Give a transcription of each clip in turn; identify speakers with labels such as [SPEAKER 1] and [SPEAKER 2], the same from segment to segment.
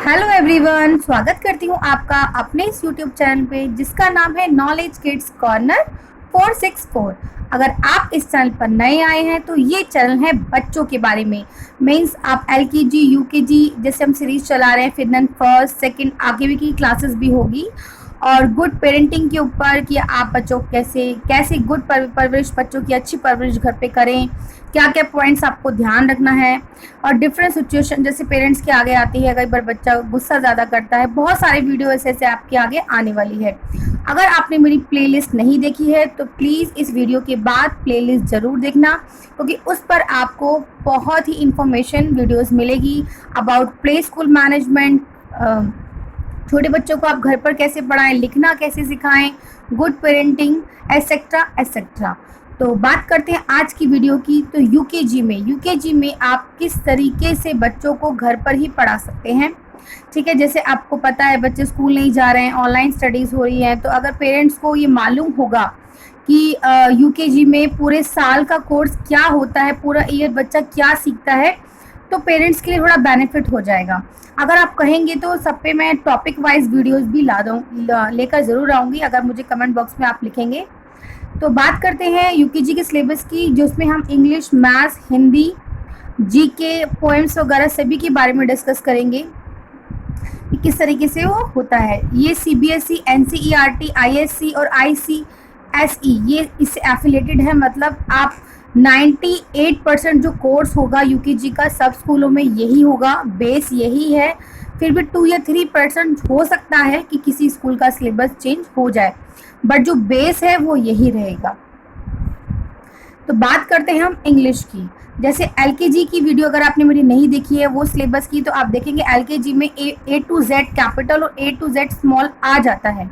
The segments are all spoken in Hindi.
[SPEAKER 1] हेलो एवरीवन, स्वागत करती हूँ आपका अपने इस यूट्यूब चैनल पे जिसका नाम है नॉलेज किड्स कॉर्नर 464। अगर आप इस चैनल पर नए आए हैं तो ये चैनल है बच्चों के बारे में। मीन्स आप एलकेजी यूकेजी जैसे हम सीरीज चला रहे हैं, फिर देन फर्स्ट सेकंड आगे भी की क्लासेस भी होगी, और गुड पेरेंटिंग के ऊपर कि आप बच्चों कैसे कैसे गुड परवरिश, बच्चों की अच्छी परवरिश घर पे करें, क्या क्या पॉइंट्स आपको ध्यान रखना है, और डिफरेंट सिचुएशन जैसे पेरेंट्स के आगे आती है, कई बार बच्चा गुस्सा ज़्यादा करता है। बहुत सारे वीडियो ऐसे ऐसे आपके आगे आने वाली है। अगर आपने मेरी प्लेलिस्ट नहीं देखी है तो प्लीज़ इस वीडियो के बाद प्लेलिस्ट ज़रूर देखना, क्योंकि उस पर आपको बहुत ही इंफॉर्मेशन वीडियोज़ मिलेगी अबाउट प्ले स्कूल मैनेजमेंट, छोटे बच्चों को आप घर पर कैसे पढ़ाएं, लिखना कैसे सिखाएं, गुड पेरेंटिंग एसेट्रा एसेट्रा। तो बात करते हैं आज की वीडियो की। तो यूकेजी में आप किस तरीके से बच्चों को घर पर ही पढ़ा सकते हैं। ठीक है, जैसे आपको पता है बच्चे स्कूल नहीं जा रहे हैं, ऑनलाइन स्टडीज़ हो रही है, तो अगर पेरेंट्स को ये मालूम होगा कि यूकेजी में पूरे साल का कोर्स क्या होता है, पूरा ईयर बच्चा क्या सीखता है, तो पेरेंट्स के लिए थोड़ा बेनिफिट हो जाएगा। अगर आप कहेंगे तो सब पे मैं टॉपिक वाइज वीडियोस भी लेकर ज़रूर आऊँगी, अगर मुझे कमेंट बॉक्स में आप लिखेंगे। तो बात करते हैं यूकेजी के सिलेबस की, जिसमें हम English, maths, Hindi, GK, poems वगैरह सभी के बारे में डिस्कस करेंगे कि किस तरीके से वो होता है। ये सीबीएसई, एनसीईआरटी, आईएससी और आईसीएसई ये इससे एफिलेटेड है। मतलब आप 98% जो कोर्स होगा यूकेजी का सब स्कूलों में यही होगा, बेस यही है। फिर भी 2 या 3% हो सकता है कि किसी स्कूल का सिलेबस चेंज हो जाए, बट जो बेस है वो यही रहेगा। तो बात करते हैं हम इंग्लिश की। जैसे एलकेजी की वीडियो अगर आपने मेरी नहीं देखी है वो सिलेबस की, तो आप देखेंगे एलकेजी में ए टू जेड कैपिटल और ए टू जेड स्मॉल आ जाता है।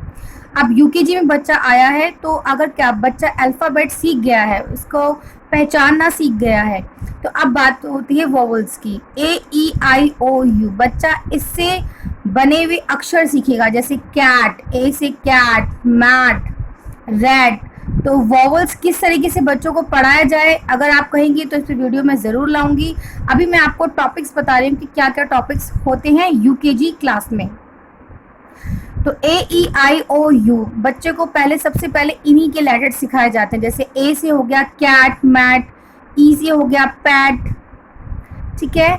[SPEAKER 1] अब यूकेजी में बच्चा आया है तो अगर क्या बच्चा अल्फ़ाबेट सीख गया है, उसको पहचानना सीख गया है, तो अब बात होती है वोवेल्स की। ए ई आई ओ यू, बच्चा इससे बने हुए अक्षर सीखेगा, जैसे कैट, ए से कैट, मैट, रेड। तो वोवेल्स किस तरीके से बच्चों को पढ़ाया जाए अगर आप कहेंगे तो इस वीडियो में ज़रूर लाऊंगी। अभी मैं आपको टॉपिक्स बता रही हूँ कि क्या क्या टॉपिक्स होते हैं यूकेजी क्लास में। तो ए ई आई ओ यू बच्चे को सबसे पहले इन्हीं के लेटर सिखाए जाते हैं। जैसे ए से हो गया कैट, मैट, ई से हो गया पैट, ठीक है,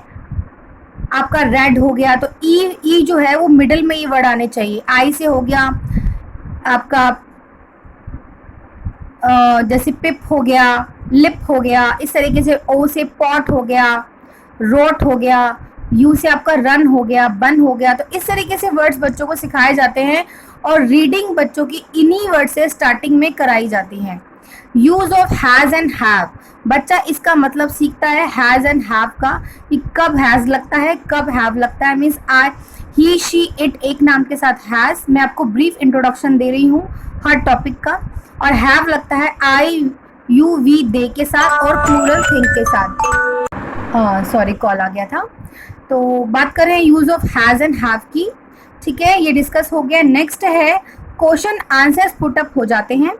[SPEAKER 1] आपका रेड हो गया। तो ई जो है वो मिडिल में ये वर्ड आने चाहिए। आई से हो गया आपका जैसे पिप हो गया, लिप हो गया, इस तरीके से। ओ से पॉट हो गया, रोट हो गया, यू से आपका रन हो गया, बन हो गया। तो इस तरीके से वर्ड्स बच्चों को सिखाए जाते हैं और रीडिंग बच्चों की इन्हीं वर्ड से स्टार्टिंग में कराई जाती है। Use of has and have, बच्चा इसका मतलब सीखता है हैज़ एंड हैव का, कि कब हैज़ लगता है कब हैव लगता है। Means I, he, she, it एक नाम के साथ हैज़, मैं आपको ब्रीफ इंट्रोडक्शन दे रही हूँ हर टॉपिक का, और हैव लगता है आई, यू, वी, दे के साथ और प्लूरल थिंग के साथ। सॉरी कॉल आ गया था। तो बात कर रहे हैं use of has and have की, ठीक है, ये डिस्कस हो गया। नेक्स्ट है क्वेश्चन आंसर्स पुटअप हो जाते हैं।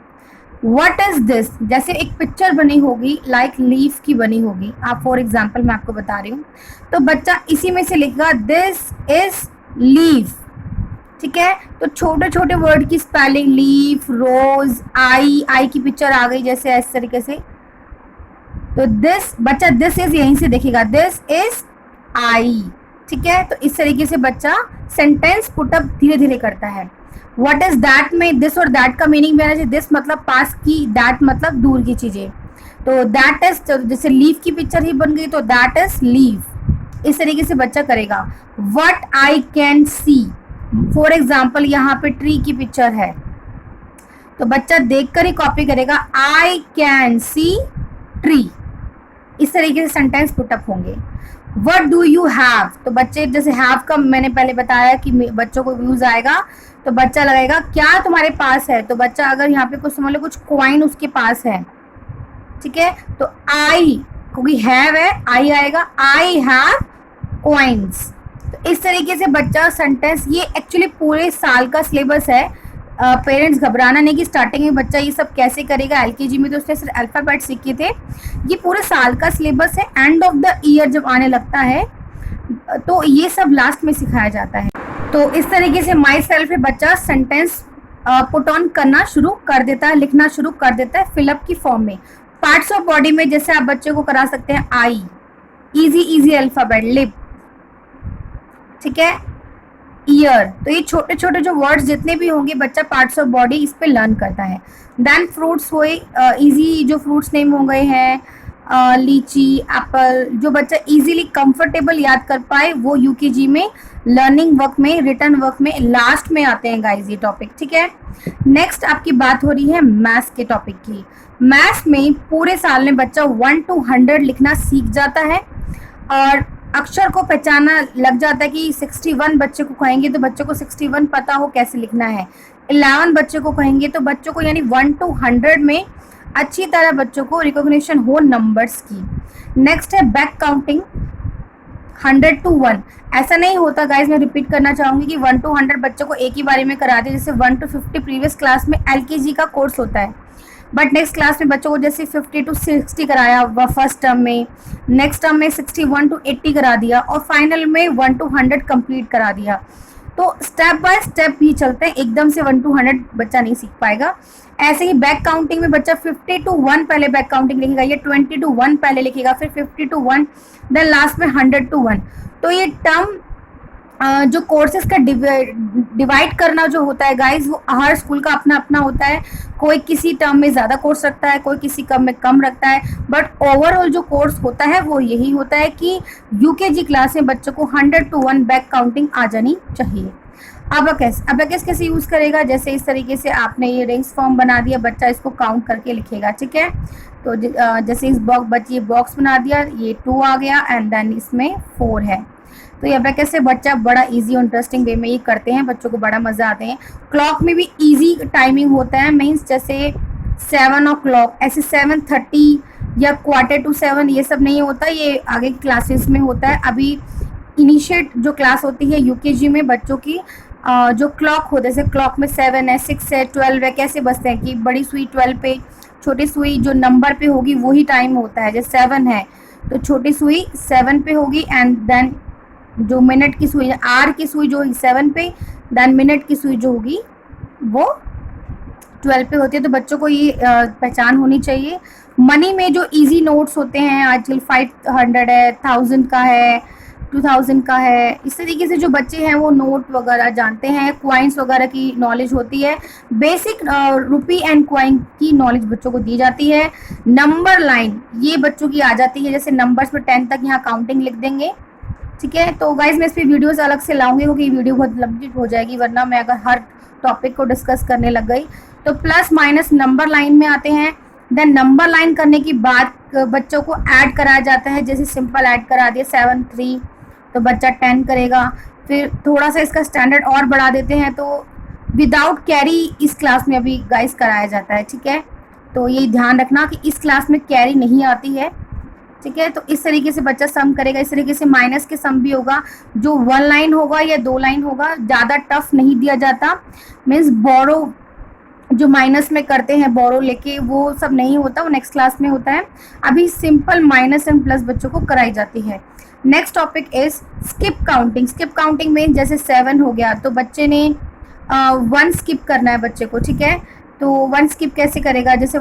[SPEAKER 1] व्हाट इज दिस, जैसे एक पिक्चर बनी होगी, लाइक लीफ की बनी होगी, आप फॉर एग्जांपल मैं आपको बता रही हूँ, तो बच्चा इसी में से लिखेगा दिस इज लीफ, ठीक है। तो छोटे छोटे वर्ड की स्पेलिंग, लीफ, रोज, आई की पिक्चर आ गई जैसे इस तरीके से। तो दिस, बच्चा दिस इज यहीं से देखेगा, दिस इज आई, ठीक है। तो इस तरीके से बच्चा सेंटेंस पुटअप धीरे धीरे करता है। व्हाट इज दैट में दिस और दैट का मीनिंग भी आना चाहिए। दिस मतलब पास की, दैट मतलब दूर की चीजें। तो दैट इज, जैसे लीफ की पिक्चर ही बन गई तो दैट इज लीफ, इस तरीके से बच्चा करेगा। What I can see, for example यहाँ पे ट्री की पिक्चर है तो बच्चा देखकर ही कॉपी करेगा, आई कैन सी ट्री, इस तरीके से सेंटेंस पुटअप होंगे। What do you have, तो बच्चे जैसे have का मैंने पहले बताया कि बच्चों को यूज आएगा, तो बच्चा लगाएगा क्या तुम्हारे पास है। तो बच्चा अगर यहाँ पे कुछ समझ लो कुछ कॉइन उसके पास है, ठीक है, तो आई, क्योंकि have है, आई आएगा, आई हैव कॉइन्स। तो इस तरीके से बच्चा सेंटेंस, ये एक्चुअली पूरे साल का सिलेबस है। पेरेंट्स घबराना नहीं कि स्टार्टिंग में बच्चा ये सब कैसे करेगा। एलकेजी में तो उसने सिर्फ अल्फ़ाबेट सीखे थे, ये पूरे साल का सिलेबस है। एंड ऑफ द ईयर जब आने लगता है तो ये सब लास्ट में सिखाया जाता है। तो इस तरीके से माई सेल्फ में बच्चा सेंटेंस पुट ऑन करना शुरू कर देता है, लिखना शुरू कर देता है फिलअप की फॉर्म में। पार्ट्स ऑफ बॉडी में जैसे आप बच्चे को करा सकते हैं आई, इजी अल्फाबेट, लिप, ठीक है, ईयर। तो ये छोटे छोटे जो वर्ड्स जितने भी होंगे बच्चा पार्ट्स ऑफ बॉडी इस पे लर्न करता है। देन फ्रूट्स हुए, इजी जो फ्रूट्स नेम हो गए हैं, लीची, एप्पल, जो बच्चा इजीली कंफर्टेबल याद कर पाए वो यूकेजी में लर्निंग वर्क में, रिटर्न वर्क में लास्ट में आते हैं गाइज ये टॉपिक, ठीक है। नेक्स्ट आपकी बात हो रही है मैथ्स के टॉपिक की। मैथ्स में पूरे साल में बच्चा 1 to 100 लिखना सीख जाता है और अक्षर को पहचाना लग जाता है कि 61 बच्चे को कहेंगे तो बच्चों को 61 पता हो कैसे लिखना है। 11 बच्चे को कहेंगे तो बच्चों को यानी 1 to 100 में अच्छी तरह बच्चों को रिकॉग्निशन हो नंबर्स की। नेक्स्ट है बैक काउंटिंग 100 to 1। ऐसा नहीं होता गाइज, मैं रिपीट करना चाहूंगी कि 1 to 100 बच्चों को एक ही बारे में कराते हैं। जैसे 1 to 50 प्रीवियस क्लास में एलकेजी का कोर्स होता है, बट नेक्स्ट क्लास में बच्चों को जैसे 50 to 60 कराया फर्स्ट टर्म में, नेक्स्ट टर्म में 61 to 80 करा दिया और फाइनल में 1 to 100 कंप्लीट करा दिया। तो स्टेप बाय स्टेप ही चलते हैं, एकदम से 1 to 100 बच्चा नहीं सीख पाएगा। ऐसे ही बैक काउंटिंग में बच्चा 50 to 1 पहले बैक काउंटिंग लिखेगा, ये 20 to 1 पहले लिखेगा, फिर 50 to 1, देन लास्ट में 100 to 1। तो ये टर्म जो कोर्सेज का डिवाइड करना जो होता है गाइज वो हर स्कूल का अपना अपना होता है। कोई किसी टर्म में ज़्यादा कोर्स रखता है, कोई किसी कम में कम रखता है, बट ओवरऑल जो कोर्स होता है वो यही होता है कि यूकेजी क्लास में बच्चों को 100 to 1 बैक काउंटिंग आ जानी चाहिए। अबैकस कैसे यूज़ करेगा, जैसे इस तरीके से आपने ये रिंग्स फॉर्म बना दिया, बच्चा इसको काउंट करके लिखेगा, ठीक है। तो जैसे इस बच्चे बॉक्स बना दिया, ये 2 आ गया एंड देन इसमें 4 है। तो ये अबैकस से बच्चा बड़ा इजी और इंटरेस्टिंग वे में ये करते हैं, बच्चों को बड़ा मज़ा आते हैं। क्लॉक में भी इजी टाइमिंग होता है, मीन्स जैसे 7 o'clock, ऐसे 7:30 या 6:45 ये सब नहीं होता, ये आगे क्लासेस में होता है। अभी इनिशिएट जो क्लास होती है यूकेजी में बच्चों की जो क्लॉक होता है, जैसे क्लॉक में 7 है, 6 है, 12 है, कैसे बसते हैं कि बड़ी सुई 12 पे, छोटी सुई जो नंबर पे होगी वही टाइम होता है। जैसे 7 है तो छोटी सुई 7 पे होगी एंड देन जो मिनट की सुई, आर की सुई जो 7 पे, देन मिनट की सुई जो होगी वो 12 पे होती है। तो बच्चों को ये पहचान होनी चाहिए। मनी में जो इजी नोट्स होते हैं आजकल 500 है, 1000 का है, 2000 का है, इस तरीके से जो बच्चे हैं वो नोट वगैरह जानते हैं, क्वाइंस वगैरह की नॉलेज होती है, बेसिक रुपी एंड क्वाइन की नॉलेज बच्चों को दी जाती है। नंबर लाइन ये बच्चों की आ जाती है, जैसे नंबर्स पे 10 तक यहाँ काउंटिंग लिख देंगे, ठीक है। तो गाइज मैं इस पर वीडियोज़ अलग से लाऊंगी क्योंकि वीडियो बहुत लंबी हो जाएगी, वरना मैं अगर हर टॉपिक को डिस्कस करने लग गई। तो प्लस माइनस नंबर लाइन में आते हैं। देन नंबर लाइन करने की बाद बच्चों को ऐड कराया जाता है, जैसे सिंपल ऐड करा दिया 7 3 तो बच्चा 10 करेगा। फिर थोड़ा सा इसका स्टैंडर्ड और बढ़ा देते हैं तो विदाउट कैरी इस क्लास में अभी गाइस कराया जाता है, ठीक है। तो ये ध्यान रखना कि इस क्लास में कैरी नहीं आती है, ठीक है। तो इस तरीके से बच्चा सम करेगा। इस तरीके से माइनस के सम भी होगा, जो 1 लाइन होगा या 2 लाइन होगा, ज़्यादा टफ नहीं दिया जाता। मीन्स बोरो जो माइनस में करते हैं बोरो लेके, वो सब नहीं होता, वो नेक्स्ट क्लास में होता है। अभी सिंपल माइनस एंड प्लस बच्चों को कराई जाती है। Next topic is skip counting. Skip counting में जैसे 7 हो गया तो बच्चे ने 1 स्किप करना है बच्चे को, ठीक है। तो 1 स्किप कैसे करेगा, जैसे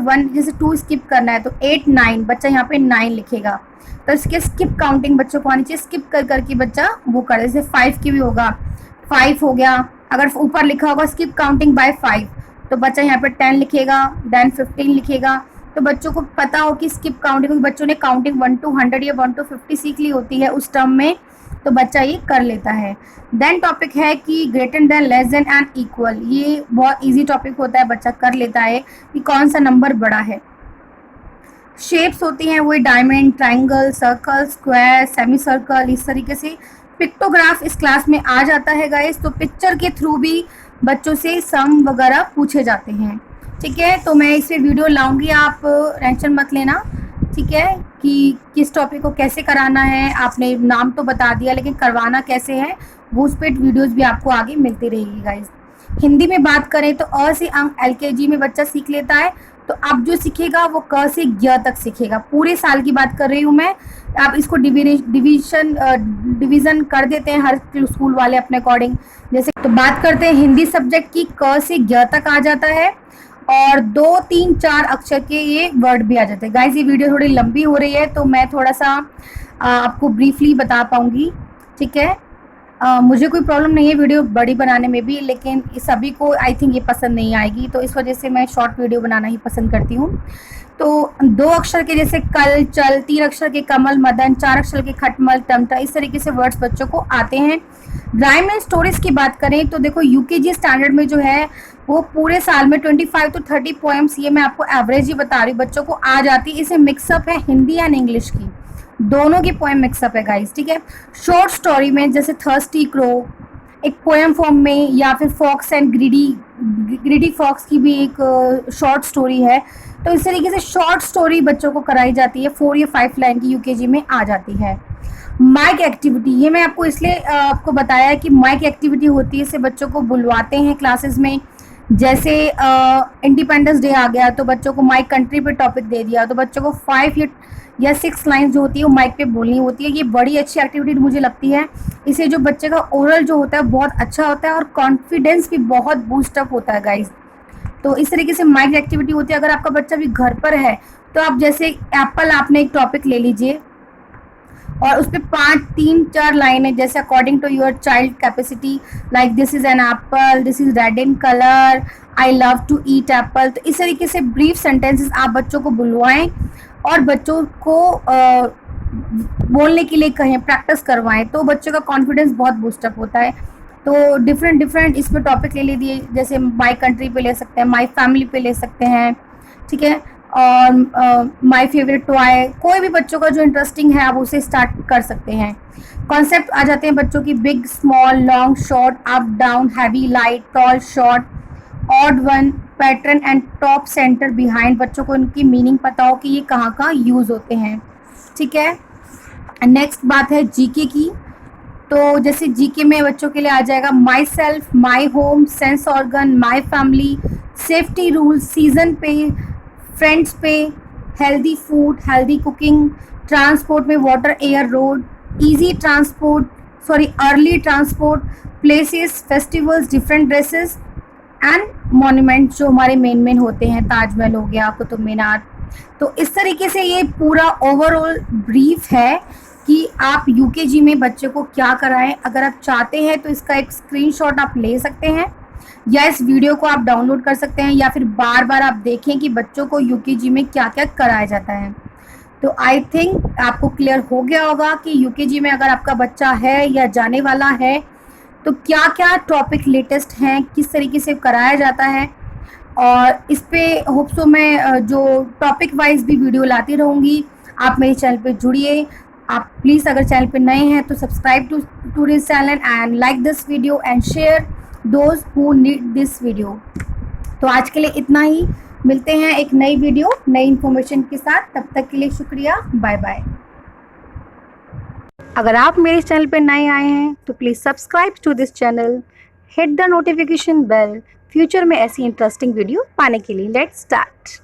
[SPEAKER 1] 2 स्किप करना है तो 8 9 बच्चा यहाँ पे 9 लिखेगा। तो इसके स्किप काउंटिंग बच्चों को आनी चाहिए, स्किप कर करके बच्चा वो करे। जैसे 5 की भी होगा, 5 हो गया, अगर ऊपर लिखा होगा स्किप काउंटिंग बाय 5 तो बच्चा यहाँ पे 10 लिखेगा, देन 15 लिखेगा। तो बच्चों को पता हो कि स्किप काउंटिंग, बच्चों ने काउंटिंग 1 to 100 या 1 to 50 सीख ली होती है उस टर्म में, तो बच्चा ये कर लेता है। देन टॉपिक है कि greater than, less than and equal. ये बहुत इजी टॉपिक होता है, बच्चा कर लेता है कि कौन सा नंबर बड़ा है। शेप्स होती हैं वही diamond, triangle, circle, square, semi circle, इस तरीके से। पिक्टोग्राफ इस क्लास में आ जाता है गाइस, तो पिक्चर के थ्रू भी बच्चों से सम वगैरह पूछे जाते हैं, ठीक है। तो मैं इस पर वीडियो लाऊंगी, आप टेंशन मत लेना, ठीक है, कि किस टॉपिक को कैसे कराना है। आपने नाम तो बता दिया लेकिन करवाना कैसे है वो उस पर वीडियोज़ भी आपको आगे मिलती रहेगी गाइज। हिंदी में बात करें तो अ से अंक LKG में बच्चा सीख लेता है, तो अब जो सीखेगा वो क से य तक सीखेगा। पूरे साल की बात कर रही हूँ मैं। आप इसको डिवीज़न कर देते हैं हर स्कूल वाले अपने अकॉर्डिंग। जैसे तो बात करते हैं हिंदी सब्जेक्ट की, क से य तक आ जाता है और 2, 3, 4 अक्षर के ये वर्ड भी आ जाते हैं। गाइस ये वीडियो थोड़ी लंबी हो रही है तो मैं थोड़ा सा आपको ब्रीफली बता पाऊँगी, ठीक है। मुझे कोई प्रॉब्लम नहीं है वीडियो बड़ी बनाने में भी, लेकिन सभी को आई थिंक ये पसंद नहीं आएगी, तो इस वजह से मैं शॉर्ट वीडियो बनाना ही पसंद करती हूँ। तो 2 अक्षर के जैसे कल, चल, 3 अक्षर के कमल, मदन, 4 अक्षर के खटमल, टमटा, इस तरीके से वर्ड्स बच्चों को आते हैं। राइम एंड स्टोरीज की बात करें तो देखो UKG स्टैंडर्ड में जो है वो पूरे साल में 25 to 30 पोएम्स, ये मैं आपको एवरेज ही बता रही हूँ, बच्चों को आ जाती है। इसे मिक्सअप है हिंदी एंड इंग्लिश की, दोनों की पोएम मिक्सअप है गाइस, ठीक है। शॉर्ट स्टोरी में जैसे थर्स्टी क्रो एक पोएम फॉर्म में, या फिर फॉक्स एंड ग्रीडी फॉक्स की भी एक शॉर्ट स्टोरी है। तो इस तरीके से शॉर्ट स्टोरी बच्चों को कराई जाती है, 4 या 5 लाइन की UKG में आ जाती है। माइक एक्टिविटी, ये मैं आपको इसलिए आपको बताया है कि माइक एक्टिविटी होती है, इससे बच्चों को बुलवाते हैं क्लासेस में। जैसे इंडिपेंडेंस डे आ गया तो बच्चों को माइक कंट्री पे टॉपिक दे दिया, तो बच्चों को 5 या 6 लाइन्स जो होती है वो माइक पे बोलनी होती है। ये बड़ी अच्छी एक्टिविटी मुझे लगती है, इससे जो बच्चे का ओरल जो होता है बहुत अच्छा होता है और कॉन्फिडेंस भी बहुत बूस्टअप होता है गाइज। तो इस तरीके से माइक एक्टिविटी होती है। अगर आपका बच्चा भी घर पर है तो आप जैसे एप्पल, आपने एक टॉपिक ले लीजिए और उस पर 5, 3, 4 लाइनें, जैसे according to your child capacity, like this is an apple, this is red in colour, I love to eat apple. तो इस तरीके से ब्रीफ सेंटेंसेस आप बच्चों को बुलवाएं और बच्चों को बोलने के लिए कहें, प्रैक्टिस करवाएं, तो बच्चों का कॉन्फिडेंस बहुत बूस्टअप होता है। तो डिफरेंट इसमें टॉपिक ले लीजिए, जैसे माई कंट्री पे ले सकते हैं, माई फैमिली पे ले सकते हैं, ठीक है, और माई फेवरेट टॉय, कोई भी बच्चों का जो इंटरेस्टिंग है आप उसे स्टार्ट कर सकते हैं। कॉन्सेप्ट आ जाते हैं बच्चों की, big, small, long, short, up, down, heavy, light, tall, short, odd one, pattern and top, centre, behind. बच्चों को इनकी मीनिंग पता हो कि ये कहाँ कहाँ यूज़ होते हैं, ठीक है। नेक्स्ट बात है GK की। तो जैसे GK में बच्चों के लिए आ जाएगा myself, my home, sense organ, my family, safety rule, season पे, फ्रेंड्स पे, healthy food, healthy cooking, transport में water, air, road, easy transport, early transport, places, festivals, different dresses and monument जो हमारे मेन होते हैं, ताजमहल हो गया, कुतुब मीनार। तो इस तरीके से ये पूरा ओवरऑल ब्रीफ है कि आप UKG में बच्चे को क्या कराएं। अगर आप चाहते हैं तो इसका एक स्क्रीनशॉट आप ले सकते हैं या इस वीडियो को आप डाउनलोड कर सकते हैं, या फिर बार बार आप देखें कि बच्चों को UKG में क्या क्या कराया जाता है। तो आई थिंक आपको क्लियर हो गया होगा कि UKG में अगर आपका बच्चा है या जाने वाला है तो क्या क्या टॉपिक लेटेस्ट हैं, किस तरीके से कराया जाता है। और इस पे होप सो मैं जो टॉपिक वाइज भी वीडियो लाती रहूँगी। आप मेरे चैनल पे जुड़िए। आप प्लीज़ अगर चैनल पे नए हैं तो subscribe to this channel and like this video and share those who need this video. तो आज के लिए इतना ही, मिलते हैं एक नई वीडियो नई इन्फॉर्मेशन के साथ। तब तक के लिए शुक्रिया, बाय बाय। अगर आप मेरे चैनल पे नए आए हैं तो please subscribe to this channel, hit the notification bell future में ऐसी इंटरेस्टिंग वीडियो पाने के लिए। Let's start.